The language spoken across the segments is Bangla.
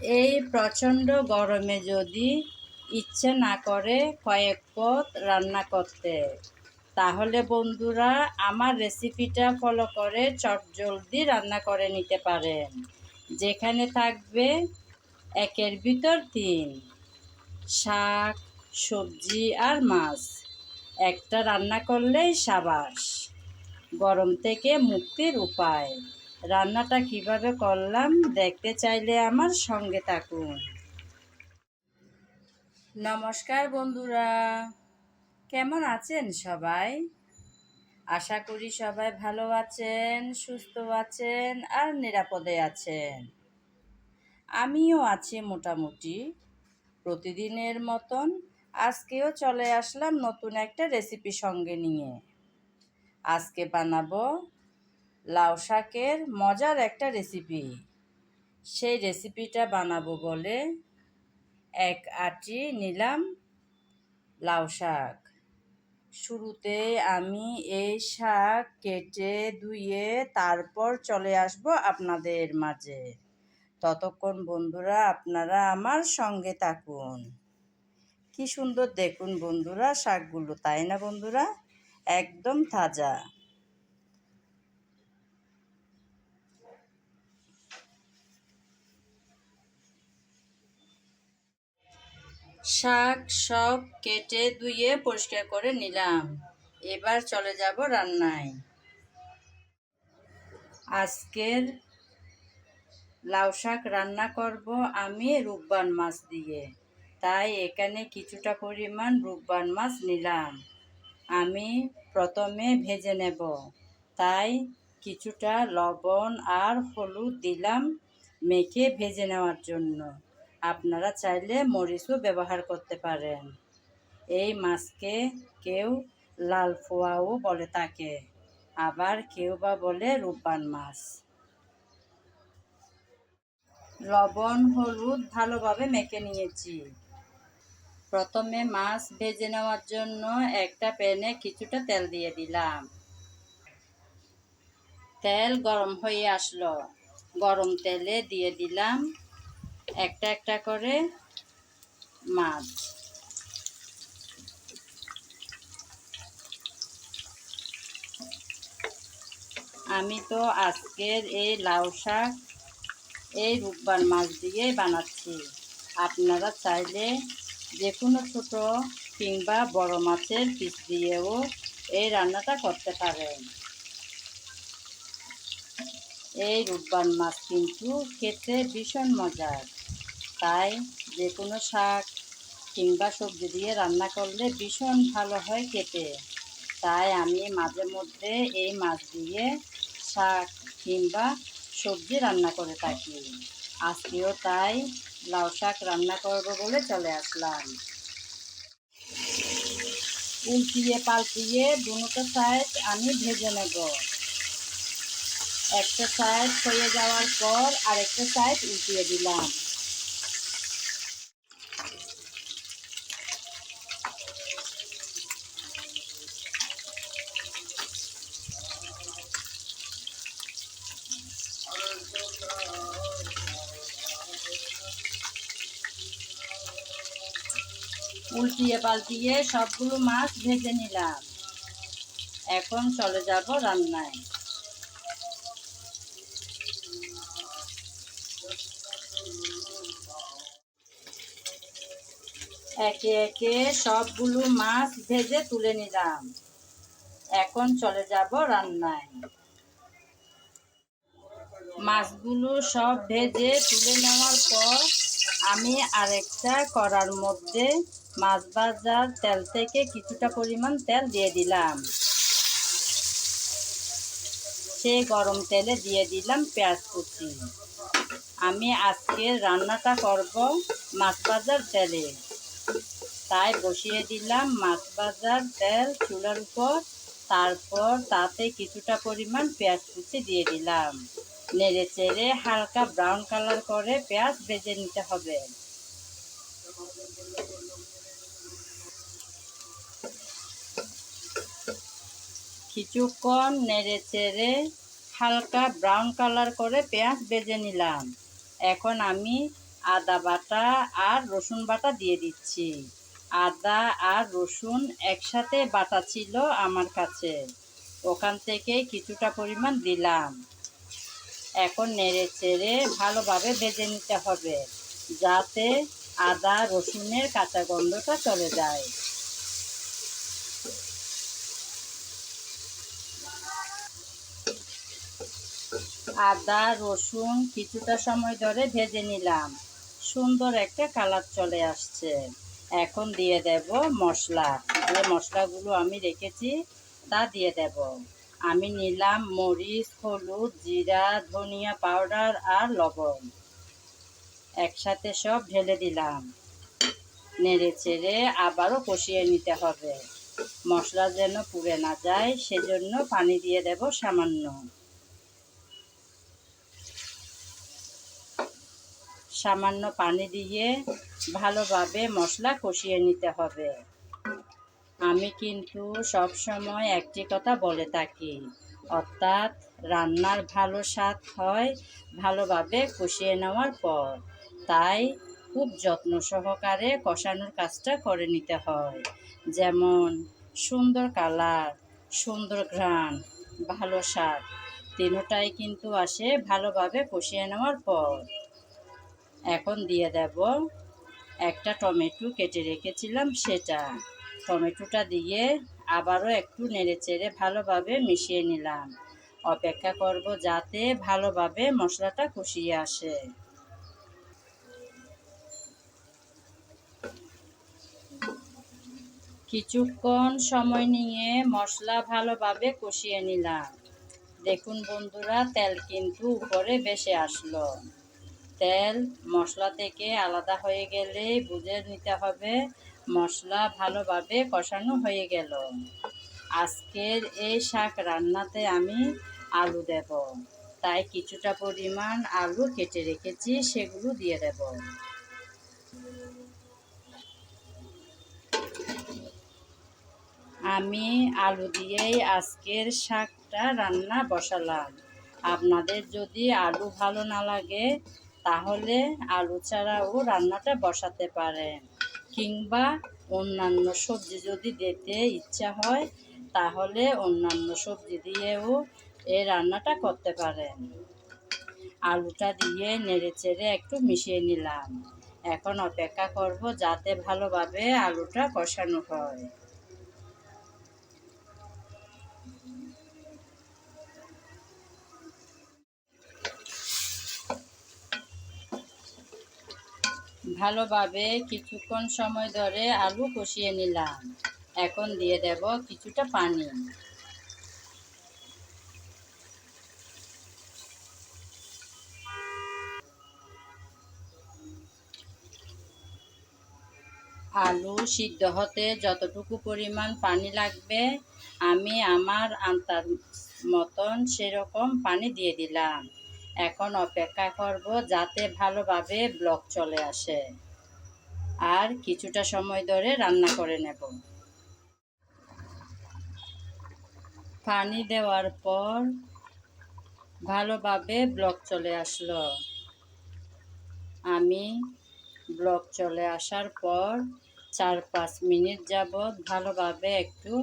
এই প্রচণ্ড গরমে যদি ইচ্ছে না করে কয়েক পদ রান্না করতে, তাহলে বন্ধুরা আমার রেসিপিটা ফলো করে চটজলদি রান্না করে নিতে পারেন, যেখানে থাকবে একের ভিতর তিন: শাক, সবজি আর মাছ। একটা রান্না করলেই সাবাস। গরম থেকে মুক্তির উপায়। রান্নাটা কিভাবে করলাম দেখতে চাইলে আমার সঙ্গে থাকুন। নমস্কার বন্ধুরা, কেমন আছেন সবাই? আশা করি সবাই ভালো আছেন, সুস্থ আছেন আর নিরাপদে আছেন। আমিও আছি মোটামুটি। প্রতিদিনের মতন আজকেও চলে আসলাম নতুন একটা রেসিপি সঙ্গে নিয়ে। আজকে বানাবো লাউ শাকের মজার একটা রেসিপি। সেই রেসিপিটা বানাবো বলে এক আঁটি নিলাম লাউ শাক। শুরুতে আমি এই শাক কেটে ধুয়ে তারপর চলে আসব আপনাদের মাঝে। ততক্ষণ বন্ধুরা আপনারা আমার সঙ্গে থাকুন। কি সুন্দর দেখুন বন্ধুরা শাকগুলো, তাই না বন্ধুরা? একদম তাজা। শাক সব কেটে ধুয়ে পরিষ্কার করে নিলাম। এবার চলে যাব রান্নায়। আজকের লাউ শাক রান্না করব আমি রূপবান মাছ দিয়ে, তাই এখানে কিছুটা পরিমাণ রূপবান মাছ নিলাম। আমি প্রথমে ভেজে নেব, তাই কিছুটা লবণ আর হলুদ দিলাম মেখে ভেজে নেওয়ার জন্য। আপনারা চাইলে মরিচও ব্যবহার করতে পারেন। এই মাছকে কেউ লাল ফোয়াও বলে থাকে, আবার কেউ বা বলে রূপবান মাছ। লবণ হলুদ ভালোভাবে মেখে নিয়েছি। প্রথমে মাছ ভেজে নেওয়ার জন্য একটা প্যানে কিছুটা তেল দিয়ে দিলাম। তেল গরম হয়ে আসলো। গরম তেলে দিয়ে দিলাম একটা একটা করে মাছ। আমি তো আজকের এই লাউ শাক এই রূপবান মাছ দিয়ে বানাচ্ছি। আপনারা চাইলে যে কোনো ছোটো কিংবা বড় মাছের পিস দিয়েও এই রান্নাটা করতে পারেন। এই রূপবান মাছ কিন্তু খেতে ভীষণ মজার, তাই যে কোনো শাক কিংবা সবজি দিয়ে রান্না করলে ভীষণ ভালো হয় খেতে। তাই আমি মাঝে মধ্যে এই মাছ দিয়ে শাক কিংবা সবজি রান্না করে থাকি। আজকেও তাই লাউ শাক রান্না করব বলে চলে আসলাম। উল্টিয়ে পাল্টিয়ে দুটো সাইড আমি ভেজে নেব। একটা সাইড হয়ে যাওয়ার পর আরেকটা সাইড উল্টিয়ে দিলাম। উল্টিয়ে পাল্টিয়ে সবগুলো মাছ ভেজে নিলাম। এখন চলে যাব রান্নায়। একে একে সবগুলো মাছ ভেজে তুলে নিলাম। এখন চলে যাব রান্নায়। মাছগুলো সব ভেজে তুলে নেওয়ার পর আমি আরেকটা কড়ার মধ্যে মাছ ভাজার তেল থেকে কিছুটা পরিমাণ তেল দিয়ে দিলাম। সেই গরম তেলে দিয়ে দিলাম পেঁয়াজ কুচি। আমি আজকে রান্নাটা করব মাছ ভাজার তেলে, তাই বসিয়ে দিলাম মাছ ভাজার তেল চুলার উপর। তারপর তাতে কিছুটা পরিমাণ পেঁয়াজ কুচি দিয়ে দিলাম। নেড়ে চেড়ে হালকা ব্রাউন কালার করে পেঁয়াজ ভেজে নিতে হবে। কিছুক্ষণ নেড়ে চেড়ে হালকা ব্রাউন কালার করে পেঁয়াজ ভেজে নিলাম। এখন আমি আদা বাটা আর রসুন বাটা দিয়ে দিচ্ছি। আদা আর রসুন একসাথে বাটা ছিল আমার কাছে, ওখান থেকে কিছুটা পরিমাণ দিলাম। এখন নেড়ে চেড়ে ভালোভাবে ভেজে নিতে হবে, যাতে আদা রসুনের কাঁচা গন্ধটা চলে যায়। আদা রসুন কিছুটা সময় ধরে ভেজে নিলাম, সুন্দর একটা কালার চলে আসছে। এখন দিয়ে দেব মশলা, যে মশলাগুলো আমি রেখেছি তা দিয়ে দেব। আমি নিলাম মরিচ, হলুদ, জিরা, ধনিয়া পাউডার আর লবণ, একসাথে সব ঢেলে দিলাম। নেড়ে চেড়ে আবারও কষিয়ে নিতে হবে, মশলা যেন পুড়ে না যায়, সেজন্য পানি দিয়ে দেব সামান্য। সামান্য পানি দিয়ে ভালোভাবে মশলা কষিয়ে নিতে হবে। আমি কিন্তু সব সময় একটি কথা বলে থাকি, অর্থাৎ রান্নার ভালো স্বাদ হয় ভালোভাবে কষিয়ে নেওয়ার পর। তাই খুব যত্ন সহকারে কষানোর কাজটা করে নিতে হয়, যেমন সুন্দর কালার, সুন্দর ঘ্রাণ, ভালো স্বাদ তিনটাই কিন্তু আসে ভালোভাবে কষিয়ে নেওয়ার পর। এখন দিয়ে দেব একটা টমেটো কেটে রেখেছিলাম সেটা। টমেটোটা দিয়ে আবারও একটু নেড়েচেড়ে ভালোভাবে মিশিয়ে নিলাম। অপেক্ষা করব যাতে ভালোভাবে মশলাটা কষিয়ে আসে। কিছুক্ষণ সময় নিয়ে মশলা ভালোভাবে কষিয়ে নিলাম। দেখুন বন্ধুরা, তেল কিন্তু উপরে ভেসে আসলো। তেল মশলা থেকে আলাদা হয়ে গেলে বুঝে নিতে হবে মশলা ভালোভাবে কষানো হয়ে গেল। আজকের এই শাক রান্নাতে আমি আলু দেব, তাই কিছুটা পরিমাণ আলু কেটে রেখেছি, সেগুলো দিয়ে দেব। আমি আলু দিয়েই আজকের শাকটা রান্না বসালাম। আপনাদের যদি আলু ভালো না লাগে তাহলে আলু ছাড়াও রান্নাটা বসাতে পারেন, কিংবা অন্যান্য সবজি যদি দিতে ইচ্ছা হয় তাহলে অন্যান্য সবজি দিয়েও এই রান্নাটা করতে পারেন। আলুটা দিয়ে নেড়েচেড়ে একটু মিশিয়ে নিলাম। এখন অপেক্ষা করব যাতে ভালোভাবে আলুটা কষানো হয়। ভালোভাবে কিছুক্ষণ সময় ধরে আলু কষিয়ে নিলাম। এখন দিয়ে দেব কিছুটা পানি। আলু সিদ্ধ হতে যতটুকু পরিমাণ পানি লাগবে আমি আমার আন্তার মতন সেরকম পানি দিয়ে দিলাম। এখন অপেক্ষা করব যাতে ভালোভাবে ব্লক চলে আসে, আর কিছুটা সময় ধরে রান্না করে নেব। পানি দেওয়ার পর ভালোভাবে ব্লক চলে আসলো। আমি ব্লক চলে আসার পর 4-5 মিনিট যাবৎ ভালোভাবে একটু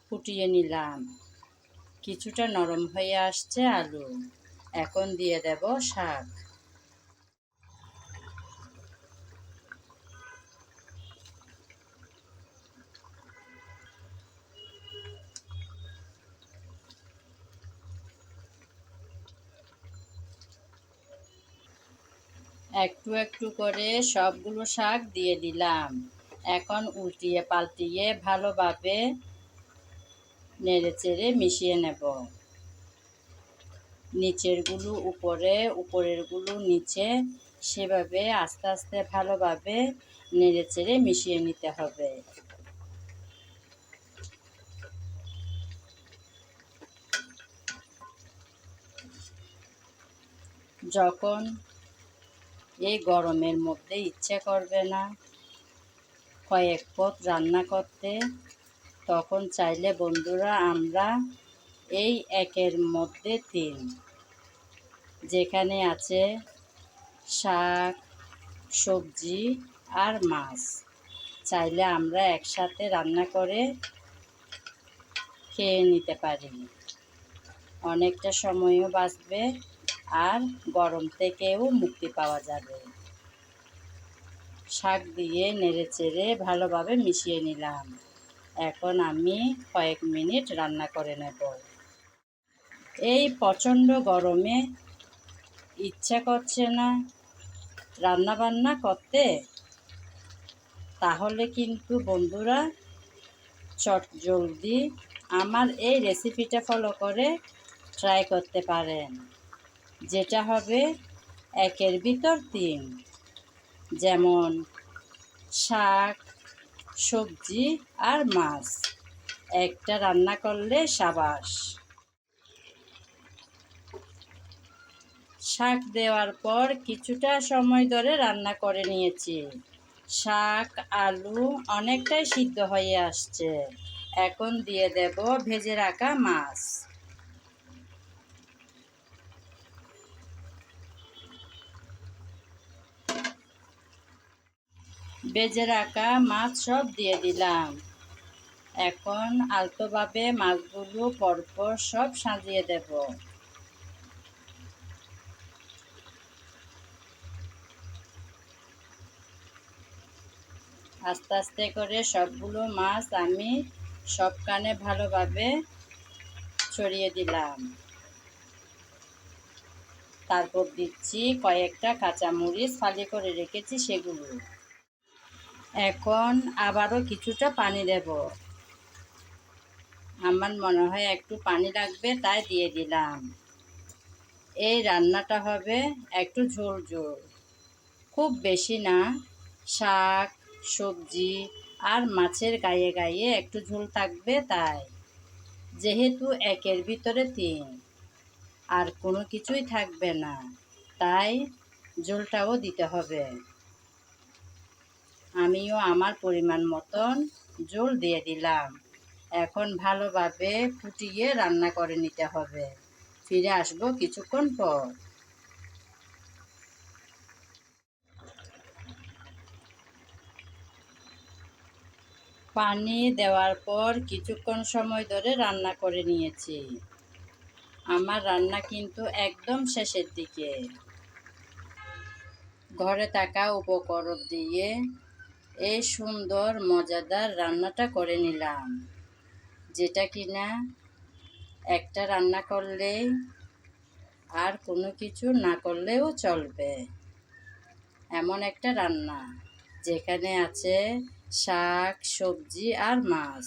ফুটিয়ে নিলাম। কিছুটা নরম হয়ে আসছে আলু। এখন দিয়ে দেব শাক। একটু একটু করে সবগুলো শাক দিয়ে দিলাম। এখন উল্টিয়ে পাল্টিয়ে ভালোভাবে নেড়েচেড়ে মিশিয়ে নেব। নিচেরগুলো উপরে, উপরেরগুলো নিচে, সেভাবে আস্তে আস্তে ভালোভাবে নেড়েচেড়ে মিশিয়ে নিতে হবে। যখন এই গরমের মধ্যে ইচ্ছে করবে না কয়েক পদ রান্না করতে, তখন চাইলে বন্ধুরা আমরা এই 1-এর মধ্যে 3, যেখানে আছে শাক, সবজি আর মাছ। চাইলে আমরা একসাথে রান্না করে খেয়ে নিতে পারি। অনেকটা সময়ও বাঁচবে আর গরম থেকেও মুক্তি পাওয়া যাবে। শাক দিয়ে নেড়েচেড়ে ভালোভাবে মিশিয়ে নিলাম। এখন আমি কয়েক মিনিট রান্না করে নেব। এই প্রচণ্ড গরমে ইচ্ছা করছে না রান্নাবান্না করতে, তাহলে কিন্তু বন্ধুরা চটজলদি আমার এই রেসিপিটা ফলো করে ট্রাই করতে পারেন, যেটা হবে একের ভিতর তিন। যেমন শাক, সবজি আর মাছ একটা রান্না করলে সাবাস। শাক দেওয়ার পর কিছুটা সময় ধরে রান্না করে নিয়েছি। শাক, আলু অনেকটাই সিদ্ধ হয়ে আসছে। এখন দিয়ে দেব ভেজে রাখা মাছ। ভেজে রাখা মাছ সব দিয়ে দিলাম। এখন আলতোভাবে মাছগুলো পরপর সব সাজিয়ে দেব। আস্তে আস্তে করে সবগুলো মাছ আমি সবখানে ভালোভাবে ছড়িয়ে দিলাম। তারপর দিচ্ছি কয়েকটা কাঁচামরিচ ফালি করে রেখেছি সেগুলো। এখন আবারও কিছুটা পানি দেব। আমার মনে হয় একটু পানি লাগবে, তাই দিয়ে দিলাম। এই রান্নাটা হবে একটু ঝোল ঝোল, খুব বেশি না। শাক, সবজি আর মাছের গায়ে গায়ে একটু ঝোল থাকবে, তাই। যেহেতু একের ভিতরে তিন, আর কোনো কিছুই থাকবে না, তাই ঝোলটাও দিতে হবে। আমিও আমার পরিমাণ মতন ঝোল দিয়ে দিলাম। এখন ভালোভাবে ফুটিয়ে রান্না করে নিতে হবে। ফিরে আসবো কিছুক্ষণ পর। পানি দেওয়ার পর কিছুক্ষণ সময় ধরে রান্না করে নিয়েছি। আমার রান্না কিন্তু একদম শেষের দিকে। ঘরে থাকা উপকরণ দিয়ে এই সুন্দর মজাদার রান্নাটা করে নিলাম, যেটা কিনা একটা রান্না করলেই আর কোনো কিছু না করলেও চলবে, এমন একটা রান্না যেখানে আছে শাক, সবজি আর মাছ।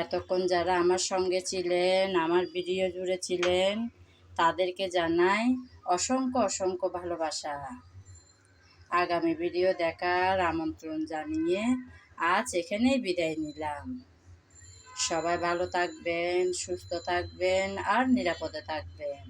এতক্ষণ যারা আমার সঙ্গে ছিলেন, আমার ভিডিও জুড়ে ছিলেন, তাদেরকে জানাই অসংখ্য অসংখ্য ভালোবাসা। আগামী ভিডিও দেখার আমন্ত্রণ জানিয়ে আজ এখানেই বিদায় নিলাম। সবাই ভালো থাকবেন, সুস্থ থাকবেন আর নিরাপদে থাকবেন।